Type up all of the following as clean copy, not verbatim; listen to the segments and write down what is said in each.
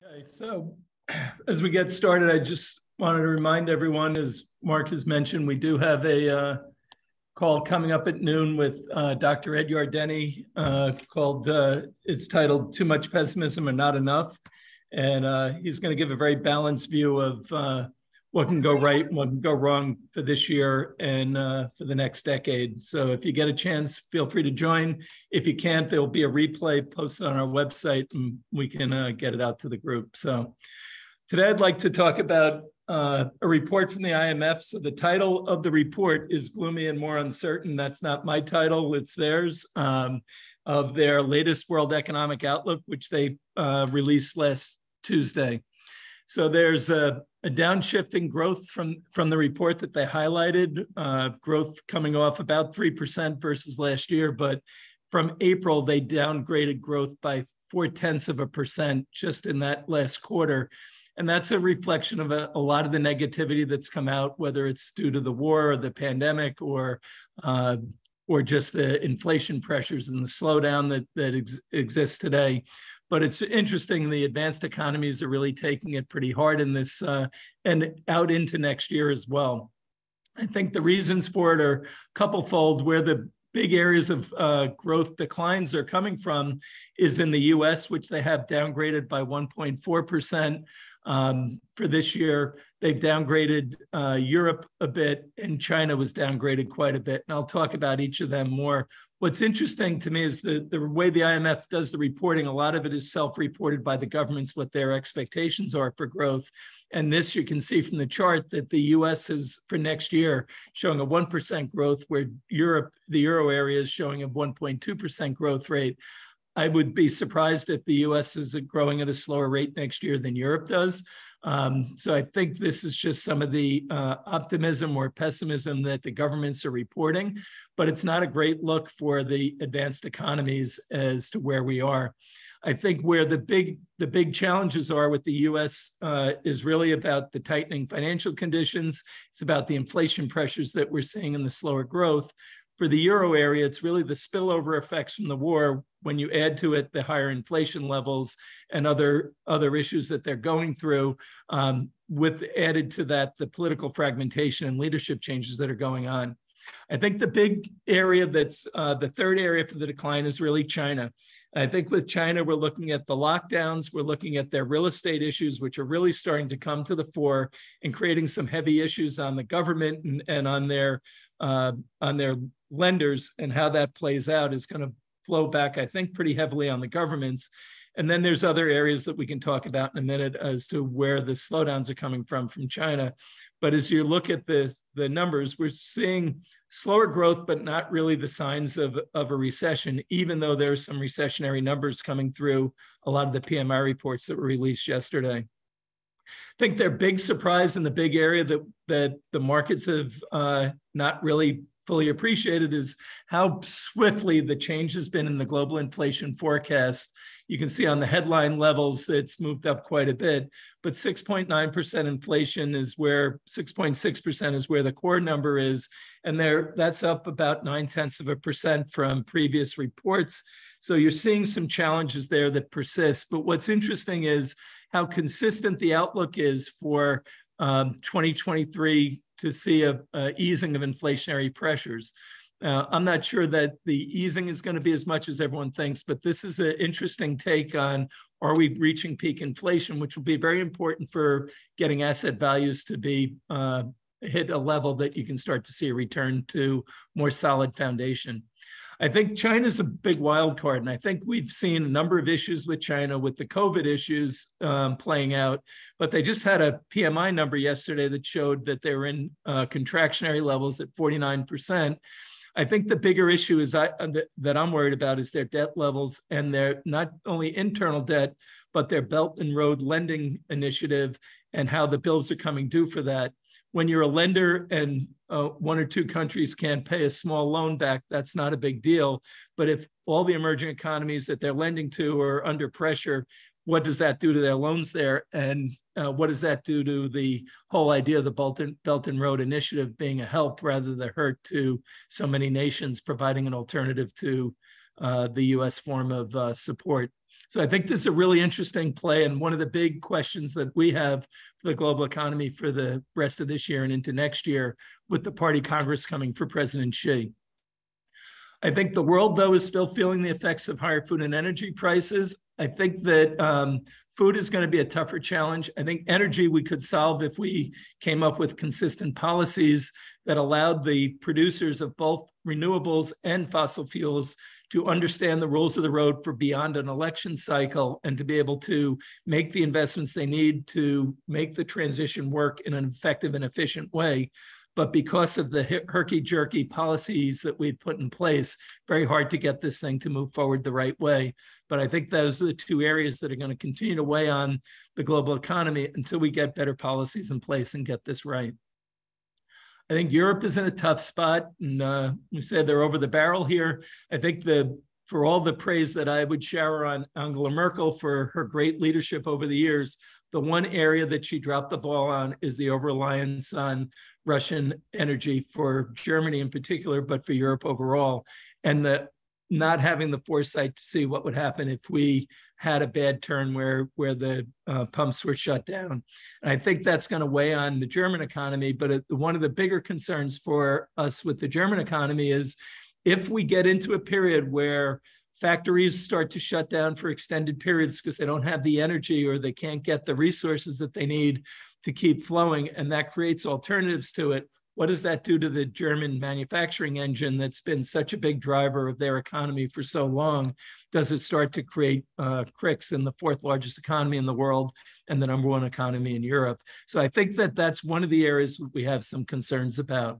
Okay, so as we get started, I just wanted to remind everyone, as Mark has mentioned, we do have a call coming up at noon with Dr. Ed Yardeni called, it's titled Too Much Pessimism or Not Enough. And he's going to give a very balanced view of what can go right and what can go wrong for this year and for the next decade. So if you get a chance, feel free to join. If you can't, there will be a replay posted on our website and we can get it out to the group. So today I'd like to talk about a report from the IMF. So the title of the report is Gloomy and More Uncertain. That's not my title, it's theirs, of their latest World Economic Outlook, which they released last Tuesday. So there's a downshift in growth from the report that they highlighted, growth coming off about 3% versus last year, but from April, they downgraded growth by 0.4% just in that last quarter. And that's a reflection of a lot of the negativity that's come out, whether it's due to the war or the pandemic or just the inflation pressures and the slowdown that exists today. But it's interesting, the advanced economies are really taking it pretty hard in this and out into next year as well. I think the reasons for it are couple-fold. Where the big areas of growth declines are coming from is in the US, which they have downgraded by 1.4%. For this year, they've downgraded Europe a bit, and China was downgraded quite a bit. And I'll talk about each of them more. What's interesting to me is the way the IMF does the reporting. A lot of it is self-reported by the governments, what their expectations are for growth. And this, you can see from the chart that the US is, for next year, showing a 1% growth, where Europe, the Euro area, is showing a 1.2% growth rate. I would be surprised if the US is growing at a slower rate next year than Europe does. So I think this is just some of the optimism or pessimism that the governments are reporting, but it's not a great look for the advanced economies as to where we are. I think where the big challenges are with the US is really about the tightening financial conditions. It's about the inflation pressures that we're seeing and the slower growth. For the Euro area, it's really the spillover effects from the war, when you add to it the higher inflation levels and other issues that they're going through, with added to that the political fragmentation and leadership changes that are going on. I think the big area that's the third area for the decline is really China. I think with China, we're looking at the lockdowns, we're looking at their real estate issues, which are really starting to come to the fore and creating some heavy issues on the government and on their lenders, and how that plays out is going to flow back, I think, pretty heavily on the governments. And then there's other areas that we can talk about in a minute as to where the slowdowns are coming from China. But as you look at the numbers, we're seeing slower growth, but not really the signs of a recession, even though there's some recessionary numbers coming through a lot of the PMI reports that were released yesterday. I think their big surprise in the big area that the markets have not really fully appreciated is how swiftly the change has been in the global inflation forecast. You can see on the headline levels, it's moved up quite a bit, but 6.9% inflation is where 6.6% is where the core number is. And that's up about 0.9% from previous reports. So you're seeing some challenges there that persist. But what's interesting is how consistent the outlook is for 2023 to see a easing of inflationary pressures. I'm not sure that the easing is going to be as much as everyone thinks, but this is an interesting take on, are we reaching peak inflation, which will be very important for getting asset values to be hit a level that you can start to see a return to more solid foundation. I think China's a big wild card, and I think we've seen a number of issues with China with the COVID issues playing out, but they just had a PMI number yesterday that showed that they were in contractionary levels at 49%. I think the bigger issue is that I'm worried about is their debt levels, and their not only internal debt, but their Belt and Road lending initiative and how the bills are coming due for that. When you're a lender and one or two countries can't pay a small loan back, that's not a big deal. But if all the emerging economies that they're lending to are under pressure, what does that do to their loans there? And what does that do to the whole idea of the Belt and Road Initiative being a help rather than a hurt to so many nations, providing an alternative to the US form of support? So I think this is a really interesting play, and one of the big questions that we have for the global economy for the rest of this year and into next year with the Party Congress coming for President Xi. I think the world, though, is still feeling the effects of higher food and energy prices. I think that food is going to be a tougher challenge. I think energy we could solve if we came up with consistent policies that allowed the producers of both renewables and fossil fuels to understand the rules of the road for beyond an election cycle and to be able to make the investments they need to make the transition work in an effective and efficient way. But because of the herky-jerky policies that we've put in place, very hard to get this thing to move forward the right way. But I think those are the two areas that are going to continue to weigh on the global economy until we get better policies in place and get this right. I think Europe is in a tough spot, and we said they're over the barrel here. I think for all the praise that I would shower on Angela Merkel for her great leadership over the years, the one area that she dropped the ball on is the over-reliance on Russian energy for Germany in particular, but for Europe overall, and the not having the foresight to see what would happen if we had a bad turn where the pumps were shut down. And I think that's going to weigh on the German economy, but one of the bigger concerns for us with the German economy is if we get into a period where factories start to shut down for extended periods because they don't have the energy or they can't get the resources that they need to keep flowing, and that creates alternatives to it. What does that do to the German manufacturing engine that's been such a big driver of their economy for so long? Does it start to create cricks in the fourth largest economy in the world and the number one economy in Europe? So I think that that's one of the areas we have some concerns about.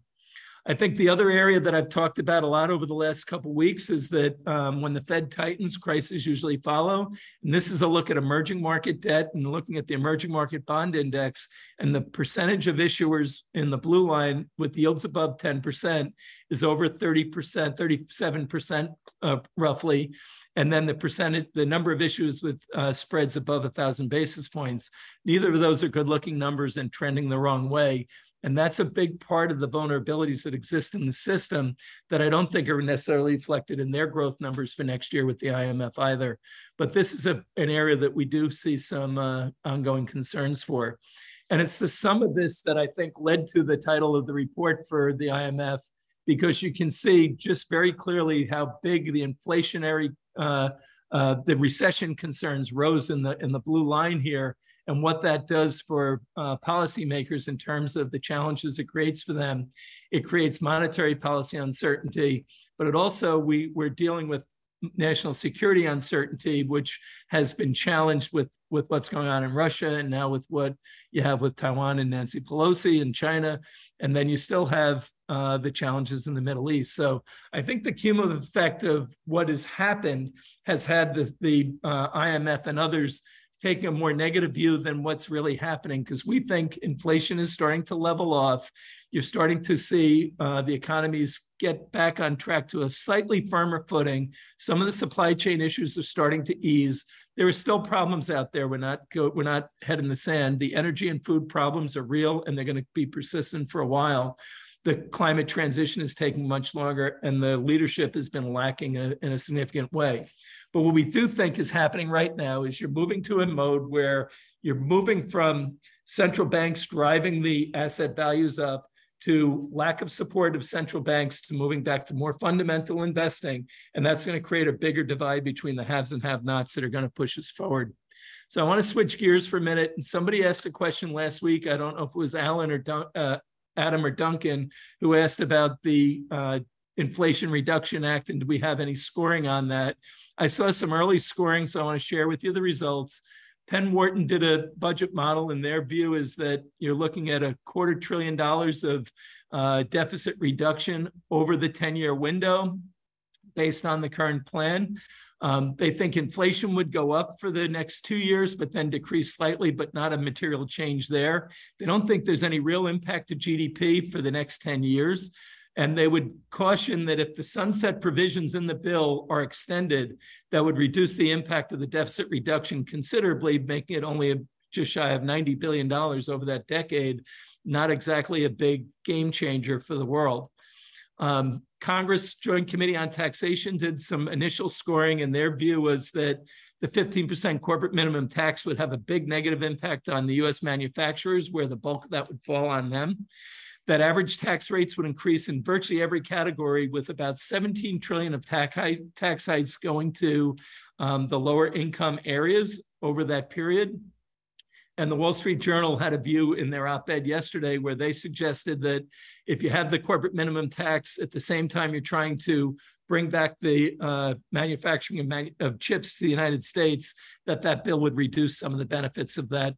I think the other area that I've talked about a lot over the last couple of weeks is that when the Fed tightens, crises usually follow. And this is a look at emerging market debt and looking at the emerging market bond index, and the percentage of issuers in the blue line with yields above 10% is over 30%, 37% roughly. And then the number of issues with spreads above 1,000 basis points. Neither of those are good looking numbers and trending the wrong way. And that's a big part of the vulnerabilities that exist in the system that I don't think are necessarily reflected in their growth numbers for next year with the IMF either. But this is an area that we do see some ongoing concerns for. And it's the sum of this that I think led to the title of the report for the IMF, because you can see just very clearly how big the inflationary, the recession concerns rose in the blue line here, and what that does for policymakers in terms of the challenges it creates for them. It creates monetary policy uncertainty, but it also, we're dealing with national security uncertainty, which has been challenged with what's going on in Russia, and now with what you have with Taiwan and Nancy Pelosi and China, and then you still have the challenges in the Middle East. So I think the cumulative effect of what has happened has had the IMF and others taking a more negative view than what's really happening, because we think inflation is starting to level off. You're starting to see the economies get back on track to a slightly firmer footing. Some of the supply chain issues are starting to ease. There are still problems out there. We're not head in the sand. The energy and food problems are real, and they're going to be persistent for a while. The climate transition is taking much longer, and the leadership has been lacking in a significant way. But what we do think is happening right now is you're moving to a mode where you're moving from central banks driving the asset values up to lack of support of central banks to moving back to more fundamental investing. And that's going to create a bigger divide between the haves and have-nots that are going to push us forward. So I want to switch gears for a minute. And somebody asked a question last week. I don't know if it was Alan or Adam or Duncan, who asked about the Inflation Reduction Act, and do we have any scoring on that? I saw some early scoring, so I want to share with you the results. Penn Wharton did a budget model, and their view is that you're looking at $250 billion of deficit reduction over the 10-year window based on the current plan. They think inflation would go up for the next 2 years, but then decrease slightly, but not a material change there. They don't think there's any real impact to GDP for the next 10 years. And they would caution that if the sunset provisions in the bill are extended, that would reduce the impact of the deficit reduction considerably, making it only just shy of $90 billion over that decade, not exactly a big game changer for the world. Congress Joint Committee on Taxation did some initial scoring, and their view was that The 15% corporate minimum tax would have a big negative impact on the US manufacturers, where the bulk of that would fall on them. That average tax rates would increase in virtually every category, with about 17 trillion of tax hikes going to the lower income areas over that period. And the Wall Street Journal had a view in their op-ed yesterday where they suggested that if you have the corporate minimum tax at the same time you're trying to bring back the manufacturing of chips to the United States, that bill would reduce some of the benefits of that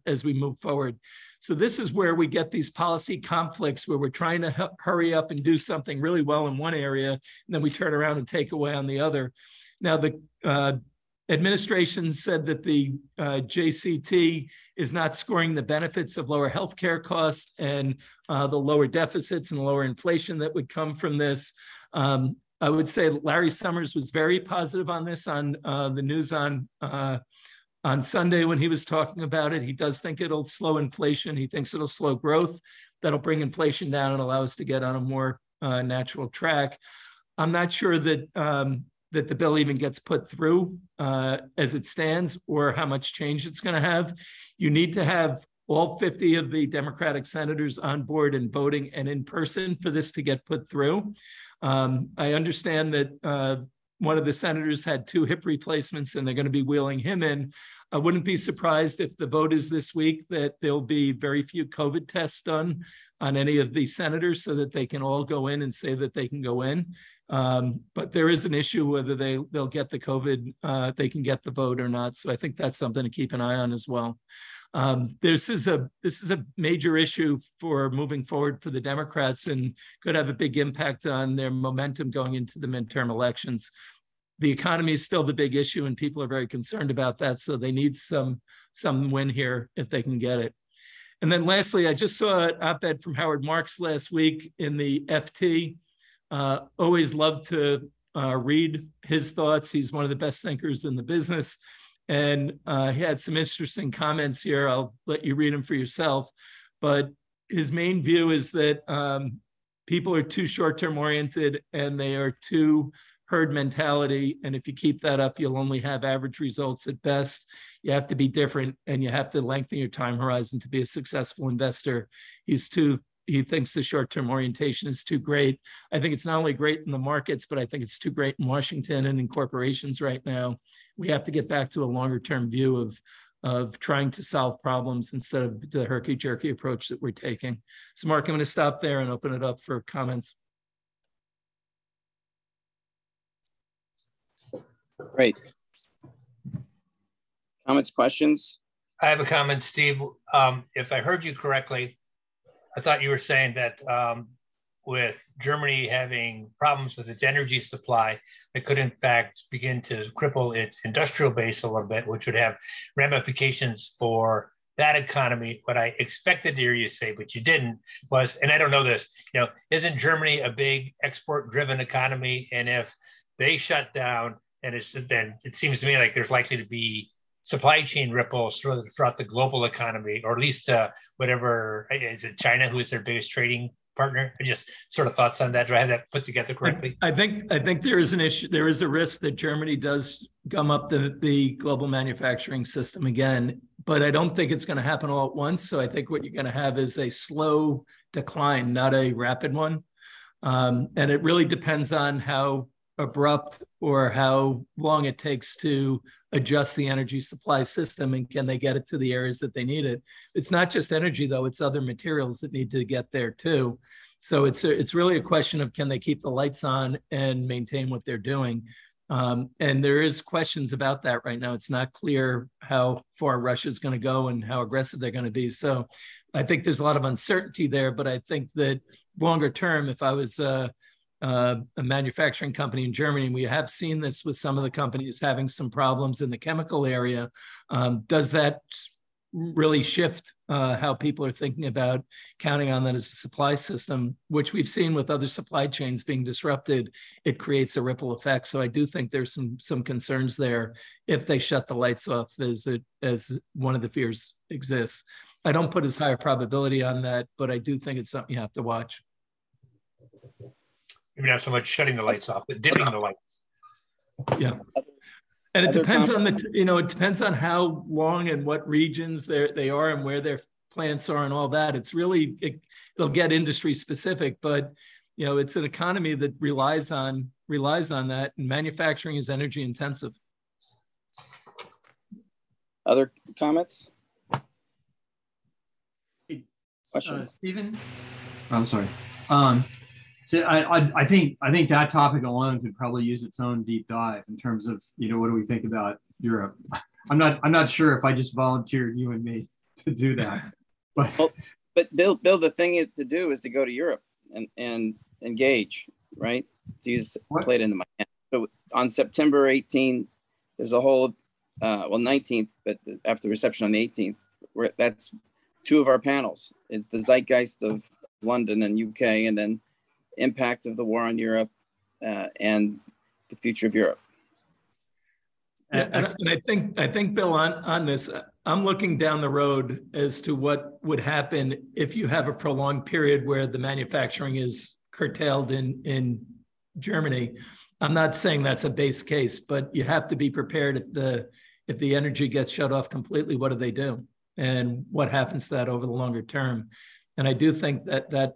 as we move forward. So this is where we get these policy conflicts where we're trying to hurry up and do something really well in one area, and then we turn around and take away on the other. Now, the administration said that the JCT is not scoring the benefits of lower healthcare costs and the lower deficits and lower inflation that would come from this. I would say Larry Summers was very positive on this on the news on Sunday when he was talking about it. He does think it'll slow inflation. He thinks it'll slow growth. That'll bring inflation down and allow us to get on a more natural track. I'm not sure that that the bill even gets put through as it stands, or how much change it's going to have. You need to have all 50 of the Democratic senators on board and voting and in person for this to get put through. I understand that one of the senators had 2 hip replacements and they're going to be wheeling him in. I wouldn't be surprised if the vote is this week that there'll be very few COVID tests done on any of the senators so that they can all go in and say that they can go in. But there is an issue whether they'll get the COVID, they can get the vote or not. So I think that's something to keep an eye on as well. This is a major issue for moving forward for the Democrats and could have a big impact on their momentum going into the midterm elections. The economy is still the big issue and people are very concerned about that. So they need some win here if they can get it. And then lastly, I just saw an op-ed from Howard Marx last week in the FT. Always love to read his thoughts. He's one of the best thinkers in the business. And he had some interesting comments here. I'll let you read them for yourself. But his main view is that people are too short-term oriented and they are too herd mentality. And if you keep that up, you'll only have average results at best. You have to be different and you have to lengthen your time horizon to be a successful investor. He thinks the short-term orientation is too great. I think it's not only great in the markets, but I think it's too great in Washington and in corporations right now. We have to get back to a longer-term view of trying to solve problems instead of the herky-jerky approach that we're taking. So Mark, I'm going to stop there and open it up for comments. Great. Comments, questions? I have a comment, Steve. If I heard you correctly, I thought you were saying that with Germany having problems with its energy supply, it could in fact begin to cripple its industrial base a little bit, which would have ramifications for that economy. What I expected to hear you say, but you didn't, was, and I don't know this, isn't Germany a big export-driven economy? And if they shut down, then it seems to me like there's likely to be supply chain ripples throughout the global economy, or at least whatever, is it China who is their biggest trading partner? Just sort of thoughts on that. Do I have that put together correctly? I think there is an issue. There is a risk that Germany does gum up the global manufacturing system again, but I don't think it's going to happen all at once. So I think what you're going to have is a slow decline, not a rapid one. And it really depends on how abrupt or how long it takes to adjust the energy supply system, and can they get it to the areas that they need it. It's not just energy though, it's other materials that need to get there too. So it's really a question of, can they keep the lights on and maintain what they're doing? And there is questions about that right now. It's not clear how far Russia's going to go and how aggressive they're going to be. So I think there's a lot of uncertainty there, but I think that longer term, if I was a manufacturing company in Germany, and we have seen this with some of the companies having some problems in the chemical area, does that really shift how people are thinking about counting on that as a supply system, which we've seen with other supply chains being disrupted? It creates a ripple effect. So I do think there's some concerns there if they shut the lights off, as one of the fears exists. I don't put as high a probability on that, but I do think it's something you have to watch. Maybe not so much shutting the lights off, but dimming the lights. Yeah. And it Other depends on it depends on how long and what regions they are and where their plants are and all that. It's really, they'll get industry specific, but it's an economy that relies on that, and manufacturing is energy intensive. Other comments? Questions? Stephen? I'm sorry. So I think that topic alone could probably use its own deep dive in terms of, what do we think about Europe? I'm not sure if I just volunteered you and me to do that. But Bill, the thing to do is to go to Europe and engage, right? To use play it into my hand. So on September 18th, there's a whole 19th, but after the reception on the 18th, that's two of our panels. It's the zeitgeist of London and UK, and then impact of the war on Europe and the future of Europe. And I think Bill, on this, I'm looking down the road as to what would happen if you have a prolonged period where the manufacturing is curtailed in Germany. I'm not saying that's a base case, but you have to be prepared if the energy gets shut off completely. What do they do, and what happens to that over the longer term? And I do think that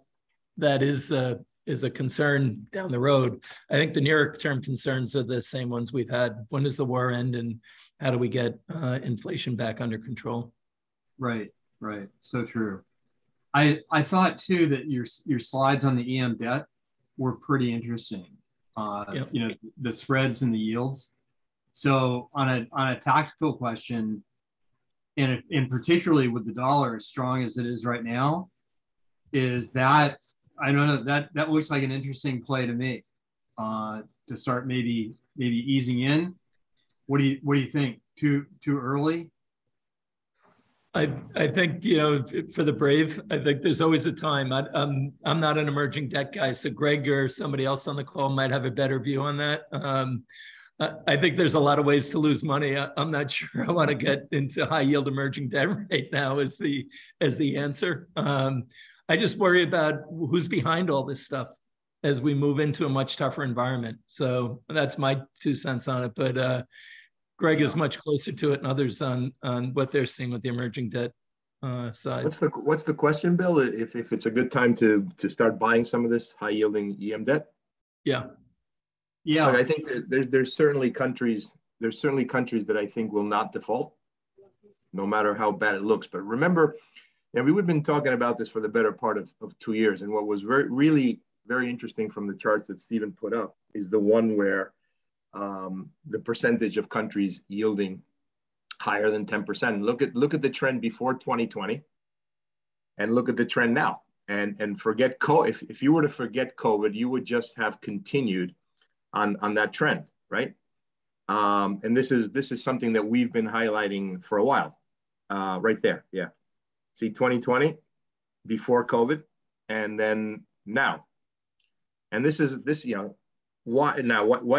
is a concern down the road. I think the nearer term concerns are the same ones we've had. When does the war end, and how do we get inflation back under control? Right. So true. I thought too that your slides on the EM debt were pretty interesting. Yep. The spreads and the yields. So on a tactical question, and particularly with the dollar as strong as it is right now, is that, I don't know, that looks like an interesting play to me, to start maybe easing in. What do you think? Too early? I think, for the brave, I think there's always a time. I'm not an emerging debt guy, so Greg or somebody else on the call might have a better view on that. I think there's a lot of ways to lose money. I'm not sure I want to get into high yield emerging debt right now as the answer. I just worry about who's behind all this stuff as we move into a much tougher environment. So that's my 2 cents on it. But Greg is much closer to it, and others on what they're seeing with the emerging debt side. What's the question, Bill? If it's a good time to start buying some of this high yielding EM debt? Yeah. But I think that there's certainly countries that I think will not default, no matter how bad it looks. But remember, and we've been talking about this for the better part of 2 years. And what was really very interesting from the charts that Stephen put up is the one where the percentage of countries yielding higher than 10%. Look at the trend before 2020, and look at the trend now. And forget COVID. If you were to forget COVID, you would just have continued on that trend, right? And this is something that we've been highlighting for a while, right there. Yeah. See 2020 before COVID, and then now. And this, why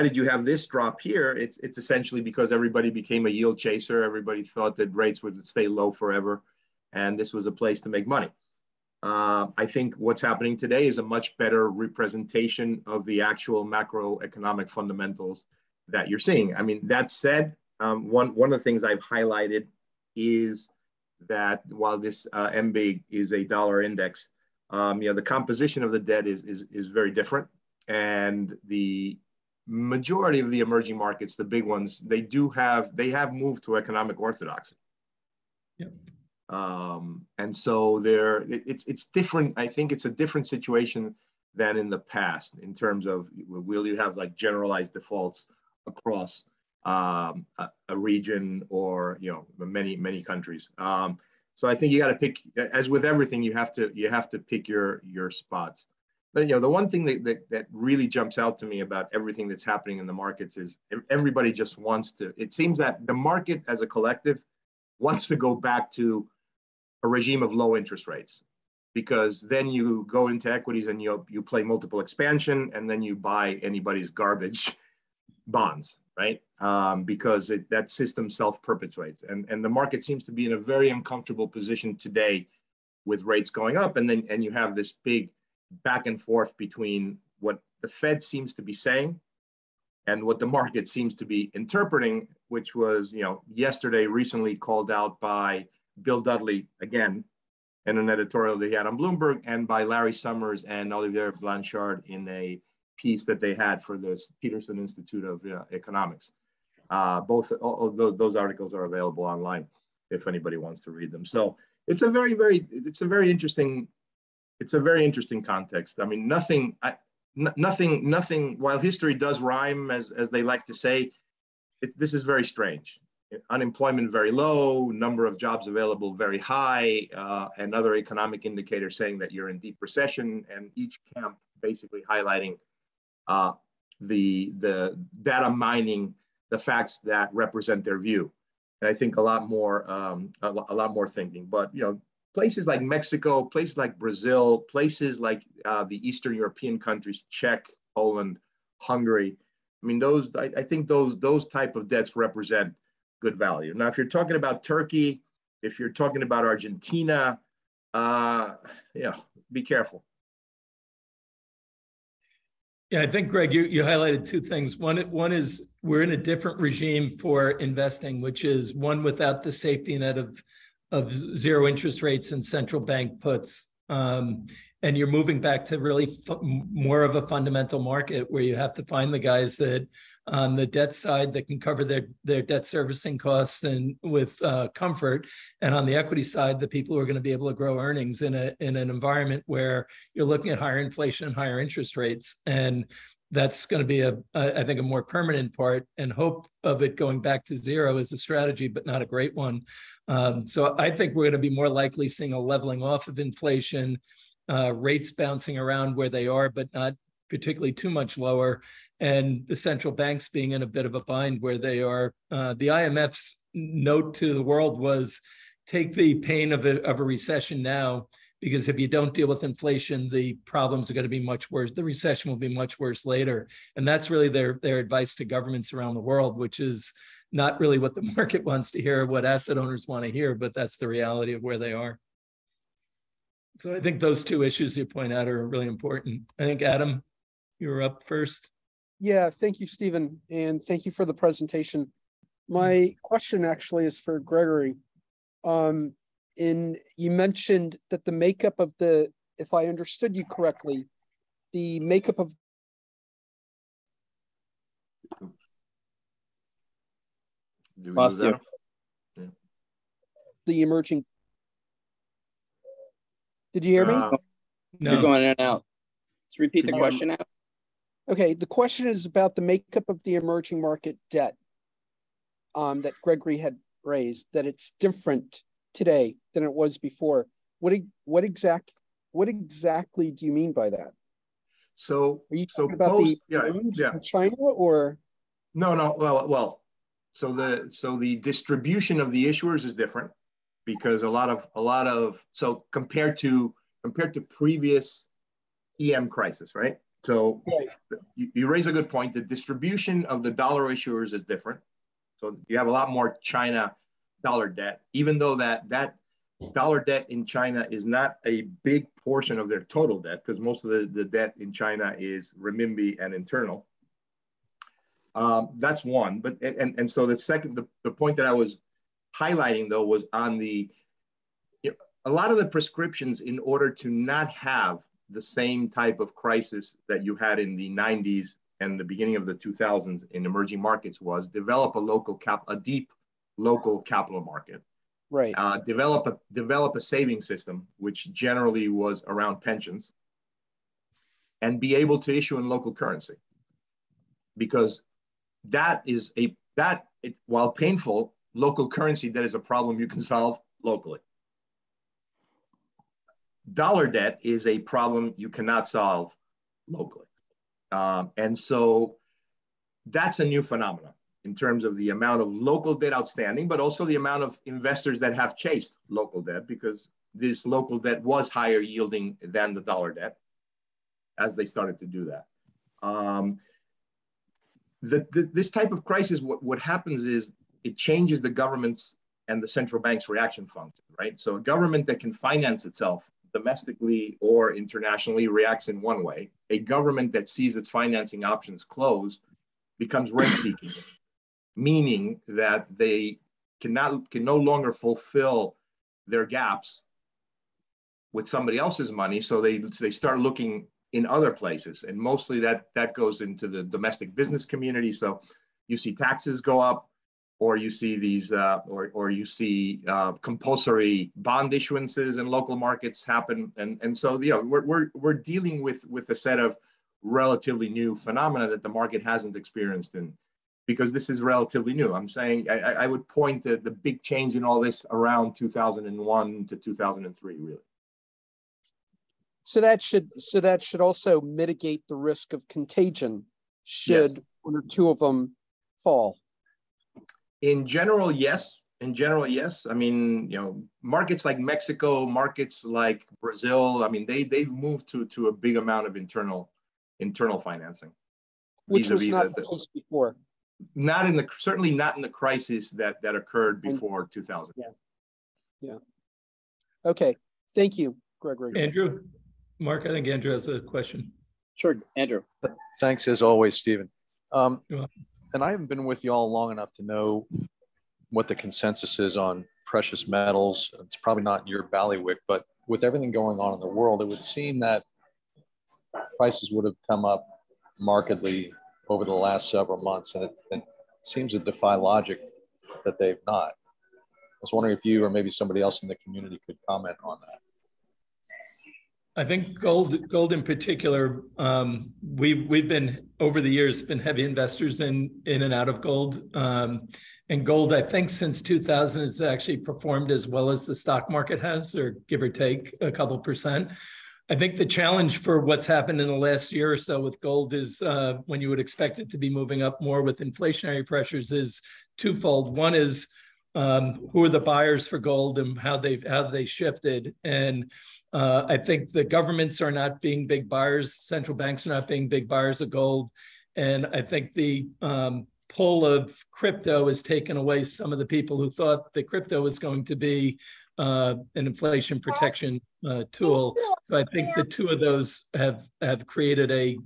did you have this drop here? It's essentially because everybody became a yield chaser. Everybody thought that rates would stay low forever, and this was a place to make money. I think what's happening today is a much better representation of the actual macroeconomic fundamentals that you're seeing. I mean, that said, one of the things I've highlighted is that while this MBIG is a dollar index, the composition of the debt is very different. And the majority of the emerging markets, the big ones, they have moved to economic orthodoxy. Yep. And so it's different. I think it's a different situation than in the past in terms of, will you have like generalized defaults across a region or many countries. So I think you got to pick, as with everything, you have to pick your spots. But the one thing that really jumps out to me about everything that's happening in the markets is everybody just wants to. It seems that the market as a collective wants to go back to a regime of low interest rates, because then you go into equities and you play multiple expansion, and then you buy anybody's garbage bonds, right? Because that system self-perpetuates, and the market seems to be in a very uncomfortable position today with rates going up, and you have this big back and forth between what the Fed seems to be saying and what the market seems to be interpreting which was, yesterday recently called out by Bill Dudley again in an editorial that he had on Bloomberg, and by Larry Summers and Olivier Blanchard in a piece that they had for the Peterson Institute of Economics. Both those articles are available online if anybody wants to read them. So it's a very interesting context. I mean, nothing. While history does rhyme, as they like to say, this is very strange. Unemployment very low, number of jobs available very high, and other economic indicators saying that you're in deep recession, and each camp basically highlighting the data mining the facts that represent their view. And I think a lot more thinking. But places like Mexico, places like Brazil, places like the Eastern European countries, Czech, Poland, Hungary. I mean, I think those type of debts represent good value. Now, if you're talking about Turkey, if you're talking about Argentina, be careful. Yeah, I think, Greg, you highlighted two things. One is we're in a different regime for investing, which is one without the safety net of zero interest rates and central bank puts. And you're moving back to really more of a fundamental market where you have to find the guys that on the debt side that can cover their debt servicing costs and with comfort, and on the equity side, the people who are going to be able to grow earnings in an environment where you're looking at higher inflation and higher interest rates. And that's going to be I think a more permanent part, and hope of it going back to zero is a strategy, but not a great one. So I think we're going to be more likely seeing a leveling off of inflation, rates bouncing around where they are, but not particularly too much lower, and the central banks being in a bit of a bind where they are. The IMF's note to the world was, take the pain of a recession now, because if you don't deal with inflation, the problems are going to be much worse. The recession will be much worse later. And that's really their advice to governments around the world, which is not really what the market wants to hear, what asset owners want to hear, but that's the reality of where they are. So I think those two issues you point out are really important. I think, Adam, you were up first. Yeah, thank you, Stephen, and thank you for the presentation. My question actually is for Gregory. You mentioned that the makeup of if I understood you correctly, the makeup of the emerging. Did you hear me? No. You're going in and out. Let's repeat the question now. Okay, the question is about the makeup of the emerging market debt that Gregory had raised, that it's different today than it was before. What exactly do you mean by that? So are you talking about the loans in China or? No. Well. So the distribution of the issuers is different, because so compared to previous EM crisis, right? So you raise a good point. The distribution of the dollar issuers is different. So you have a lot more China dollar debt, even though that dollar debt in China is not a big portion of their total debt, because most of the debt in China is renminbi and internal. That's one. But and so the point that I was highlighting though was on a lot of the prescriptions in order to not have the same type of crisis that you had in the 90s and the beginning of the 2000s in emerging markets was develop a deep local capital market. Right. Develop a saving system, which generally was around pensions, and be able to issue in local currency, because while painful, local currency, that is a problem you can solve locally. Dollar debt is a problem you cannot solve locally. And so that's a new phenomenon in terms of the amount of local debt outstanding, but also the amount of investors that have chased local debt, because this local debt was higher yielding than the dollar debt as they started to do that. This type of crisis, what happens is it changes the government's and the central bank's reaction function, right? So a government that can finance itself domestically or internationally reacts in one way. A government that sees its financing options closed becomes rent-seeking. meaning that they can no longer fulfill their gaps with somebody else's money, so they start looking in other places, and mostly that goes into the domestic business community. So you see taxes go up, or you see these or you see compulsory bond issuances in local markets happen, and so we're dealing with a set of relatively new phenomena that the market hasn't experienced in, because this is relatively new. I'm saying I would point to the big change in all this around 2001 to 2003, really. So that should also mitigate the risk of contagion should Yes. one or two of them fall. In general, yes. In general, yes. I mean, markets like Mexico, markets like Brazil, I mean, they've moved to a big amount of internal financing, Which was not the case before. Certainly not in the crisis that occurred before 2000. Yeah. Okay. Thank you, Gregory. Andrew, Mark, I think Andrew has a question. Sure, Andrew. Thanks as always, Stephen. Yeah. And I haven't been with you all long enough to know what the consensus is on precious metals. It's probably not your bailiwick, but with everything going on in the world, it would seem that prices would have come up markedly over the last several months, and it seems to defy logic that they've not. I was wondering if you or maybe somebody else in the community could comment on that. I think gold in particular, we've been over the years been heavy investors in and out of gold. And gold, I think since 2000 has actually performed as well as the stock market has, or give or take a couple percent. I think the challenge for what's happened in the last year or so with gold is when you would expect it to be moving up more with inflationary pressures is twofold. One is who are the buyers for gold and how they shifted. And I think the governments are not being big buyers. Central banks are not being big buyers of gold. And I think the pull of crypto has taken away some of the people who thought that crypto was going to be an inflation protection tool. So I think the two of those have created a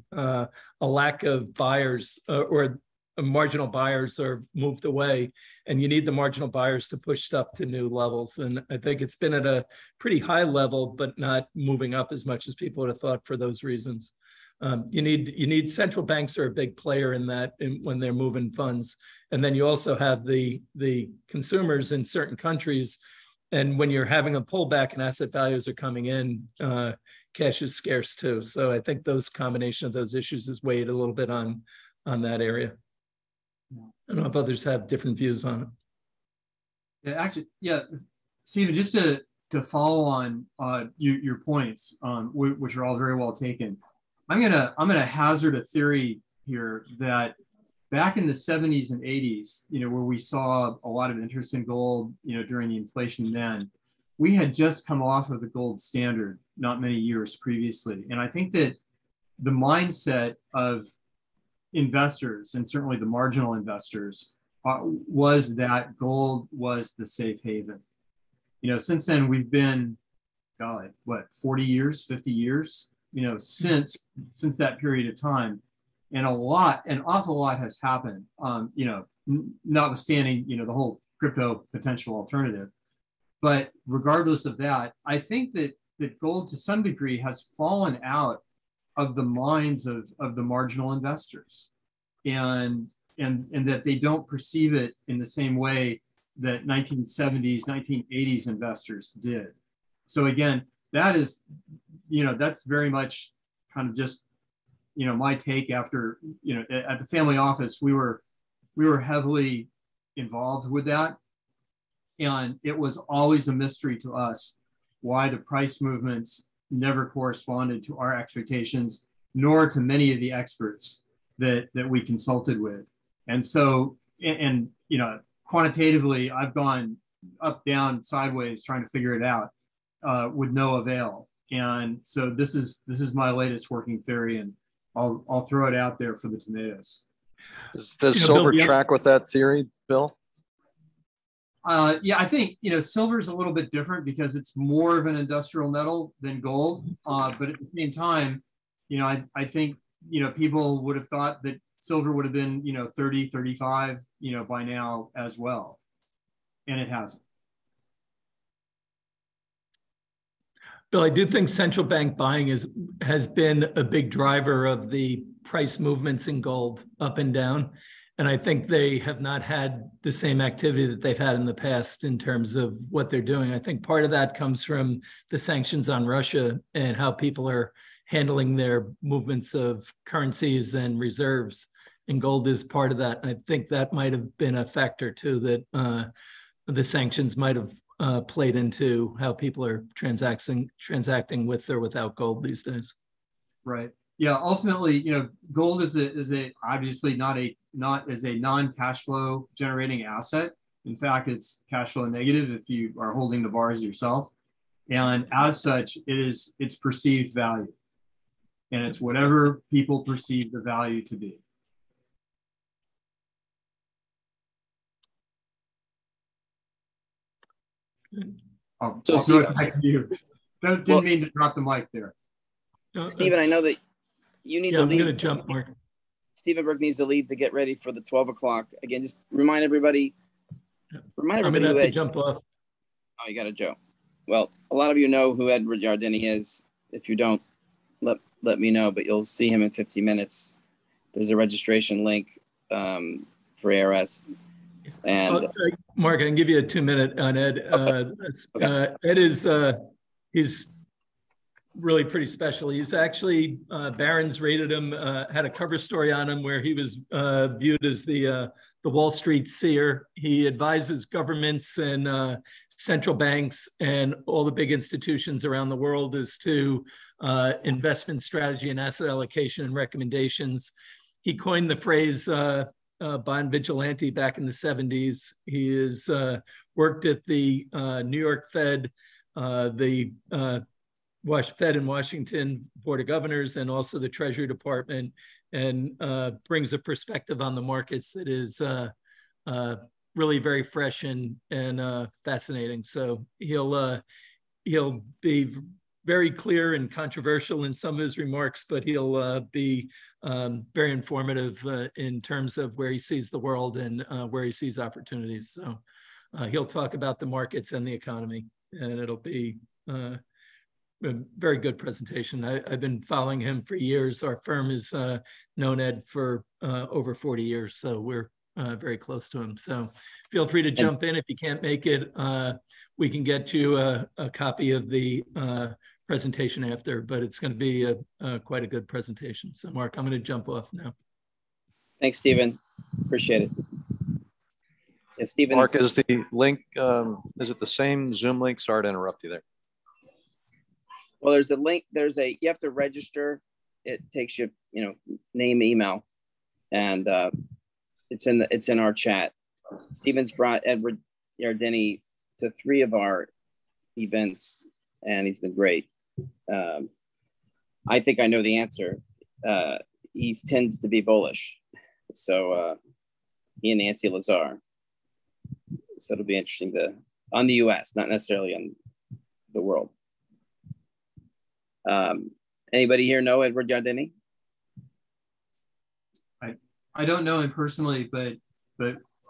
lack of buyers or marginal buyers are moved away, and you need the marginal buyers to push stuff to new levels. And I think it's been at a pretty high level, but not moving up as much as people would have thought for those reasons. You need central banks are a big player in that when they're moving funds. And then you also have the consumers in certain countries. And when you're having a pullback and asset values are coming in, cash is scarce too. So I think those combination of those issues has weighed a little bit on that area. I don't know if others have different views on it. Yeah, actually, yeah, Stephen, just to follow on your points, which are all very well taken. I'm gonna hazard a theory here that back in the 70s and 80s, where we saw a lot of interest in gold, during the inflation then, we had just come off of the gold standard not many years previously. And I think that the mindset of investors, and certainly the marginal investors, was that gold was the safe haven. Since then we've been, 40 years, 50 years, since that period of time. And an awful lot has happened, notwithstanding, the whole crypto potential alternative. But regardless of that, I think that gold to some degree has fallen out of the minds of the marginal investors, and that they don't perceive it in the same way that 1970s, 1980s investors did. So again, that is, that's very much kind of just, my take after, at the family office, we were heavily involved with that. And it was always a mystery to us why the price movements never corresponded to our expectations, nor to many of the experts that we consulted with. And so, and quantitatively, I've gone up, down, sideways, trying to figure it out with no avail. And so this is my latest working theory, and I'll throw it out there for the tomatoes. Does silver track with that theory, Bill? Yeah, I think, silver is a little bit different because it's more of an industrial metal than gold. But at the same time, I think, people would have thought that silver would have been, 30, 35, by now as well. And it hasn't. Bill, I do think central bank buying has been a big driver of the price movements in gold up and down. And I think they have not had the same activity that they've had in the past in terms of what they're doing. I think part of that comes from the sanctions on Russia and how people are handling their movements of currencies and reserves. And gold is part of that. And I think that might have been a factor too, that the sanctions might have played into how people are transacting with or without gold these days. Right. Yeah. Ultimately, gold is obviously not as a non-cash flow generating asset. In fact, it's cash flow negative if you are holding the bars yourself. And as such, it's perceived value. And it's whatever people perceive the value to be. I'll throw it back to you. Didn't mean to drop the mic there. No, Stephen, I know that you need to leave. I'm going to jump, Mark. Stephen Burke needs to leave to get ready for the 12 o'clock. Again, just remind everybody. I'm going to have to jump off. Oh, you got a Joe. Well, a lot of you know who Edward Yardeni is. If you don't, let me know, but you'll see him in 50 minutes. There's a registration link for ARS. And Mark, I can give you a 2-minute on Ed. Okay. Ed is he's really pretty special. He's actually Barron's rated him, had a cover story on him where he was viewed as the Wall Street seer. He advises governments and central banks and all the big institutions around the world as to investment strategy and asset allocation and recommendations. He coined the phrase bond vigilante back in the 70s. He has worked at the New York Fed, the Fed in Washington, Board of Governors, and also the Treasury Department, and brings a perspective on the markets that is really very fresh and fascinating. So he'll be very clear and controversial in some of his remarks, but he'll be very informative in terms of where he sees the world and where he sees opportunities. So he'll talk about the markets and the economy, and it'll be a very good presentation. I've been following him for years. Our firm has known Ed for over 40 years, so we're very close to him. So feel free to jump in. If you can't make it, we can get you a copy of the presentation after, but it's going to be quite a good presentation. So Mark, I'm going to jump off now. Thanks, Stephen. Appreciate it. Yeah, Stephen. Mark, is the link, is it the same Zoom link? Sorry to interrupt you there. Well, there's a link, you have to register. It takes you, name, email, and it's in our chat. Stephen's brought Edward Yardeni to 3 of our events, and he's been great. I think I know the answer. He tends to be bullish. So he and Nancy Lazar. So it'll be interesting on the US, not necessarily on the world. Anybody here know Edward Yardeni? I don't know him personally, but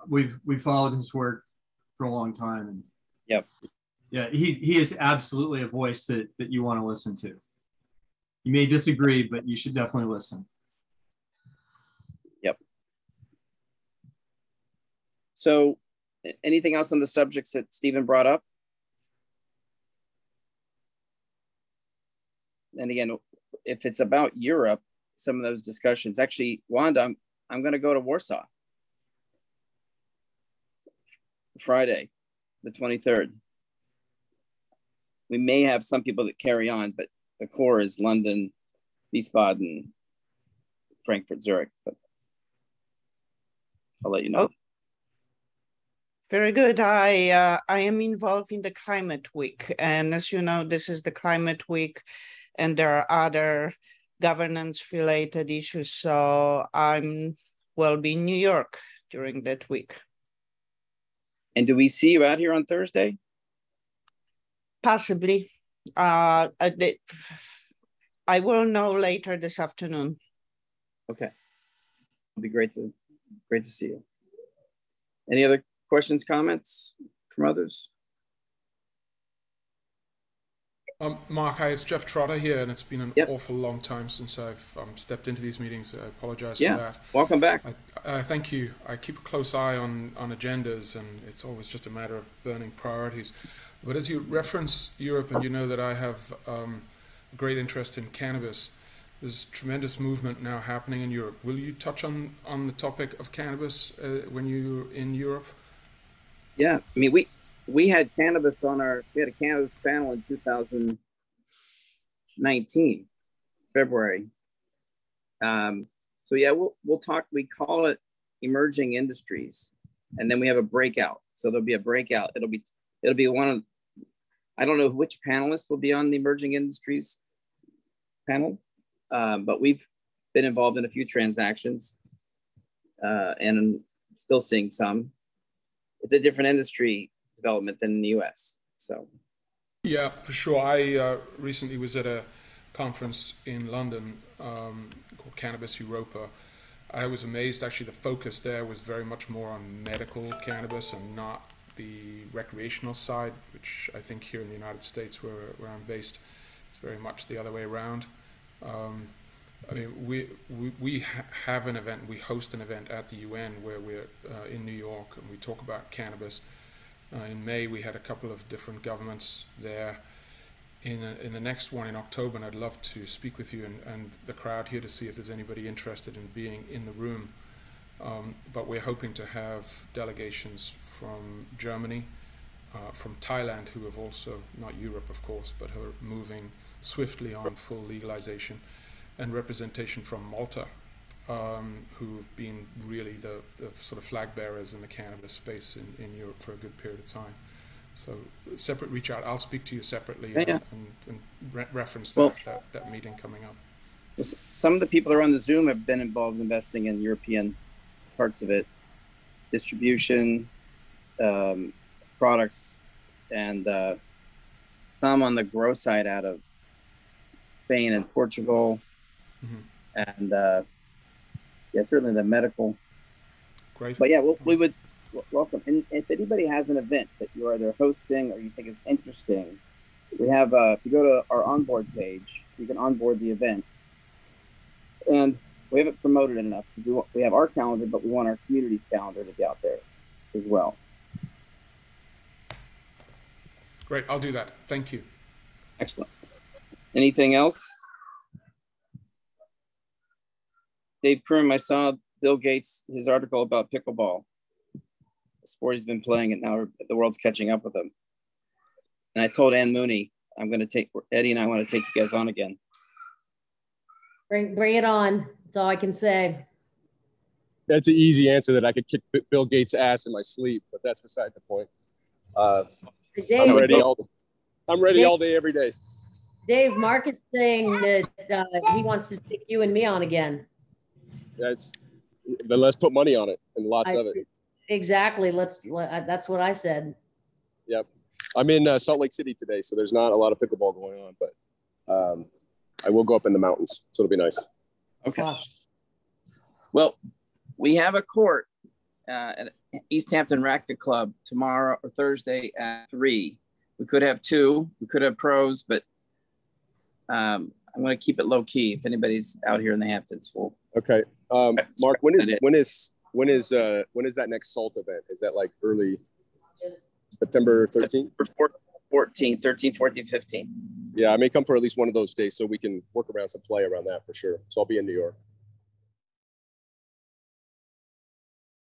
we've followed his work for a long time. And yep. Yeah, he is absolutely a voice that you want to listen to. You may disagree, but you should definitely listen. Yep. So anything else on the subjects that Stephen brought up? And again, if it's about Europe, some of those discussions, actually, Wanda, I'm going to go to Warsaw Friday, the 23rd. We may have some people that carry on, but the core is London, Wiesbaden, Frankfurt, Zurich. But I'll let you know. Oh, very good. I am involved in the Climate Week. And as you know, this is the Climate Week, and there are other governance-related issues. So will be in New York during that week. And do we see you out here on Thursday? Possibly. I will know later this afternoon. Okay. It'll be great to see you. Any other questions, comments from others? Mark, hi, it's Jeff Trotter here, and it's been an awful long time since I've stepped into these meetings. I apologize for that. Welcome back. Thank you. I keep a close eye on agendas, and it's always just a matter of burning priorities. But as you reference Europe, and you know that I have a great interest in cannabis, there's tremendous movement now happening in Europe. Will you touch on the topic of cannabis when you're in Europe? Yeah, I mean, we had cannabis we had a cannabis panel in 2019, February. So yeah, we'll talk, we call it emerging industries. And then we have a breakout. So there'll be a breakout. It'll be one of, I don't know which panelists will be on the emerging industries panel, but we've been involved in a few transactions and I'm still seeing some. It's a different industry development than in the US. So yeah, for sure. I recently was at a conference in London called Cannabis Europa. I was amazed, actually the focus there was very much more on medical cannabis and not the recreational side, which I think here in the United States where I'm based, it's very much the other way around. I mean, we have an event, we host an event at the UN where we're in New York and we talk about cannabis. In May, we had a couple of different governments there. In the next one in October, and I'd love to speak with you and the crowd here to see if there's anybody interested in being in the room. But we're hoping to have delegations from Germany, from Thailand, who have also, not Europe of course, but who are moving swiftly on full legalization, and representation from Malta, who've been really the sort of flag bearers in the cannabis space in Europe for a good period of time. So separate reach out. I'll speak to you separately and reference that meeting coming up. Some of the people that are on the Zoom have been involved investing in European parts of it, distribution, products, and some on the grow side out of Spain and Portugal, and yeah, certainly the medical. Great. But yeah, we would welcome. And if anybody has an event that you're either hosting or you think is interesting, we have, if you go to our onboard page, you can onboard the event. And we haven't promoted it enough. We have our calendar, but we want our community's calendar to be out there as well. Great, I'll do that. Thank you. Excellent. Anything else? Dave Krum, I saw Bill Gates, his article about pickleball. The sport he's been playing, and now the world's catching up with him. And I told Ann Mooney, Eddie and I want to take you guys on again. Bring it on. That's all I can say. That's an easy answer that I could kick Bill Gates' ass in my sleep, but that's beside the point. Dave, I'm ready all day, every day. Dave, Mark is saying that he wants to take you and me on again. Then let's put money on it and lots of it. Exactly. That's what I said. Yep. I'm in Salt Lake City today, so there's not a lot of pickleball going on, but I will go up in the mountains, so it'll be nice. Okay. Well, we have a court at East Hampton Racquet Club tomorrow or Thursday at 3. We could have 2. We could have pros, but I'm going to keep it low key. If anybody's out here in the Hamptons, we'll. Okay. Mark, when is that next SALT event? Is that like early September 13th? 13th, 14th, 15th. Yeah, I may come for at least one of those days so we can work around some play around that for sure. So I'll be in New York.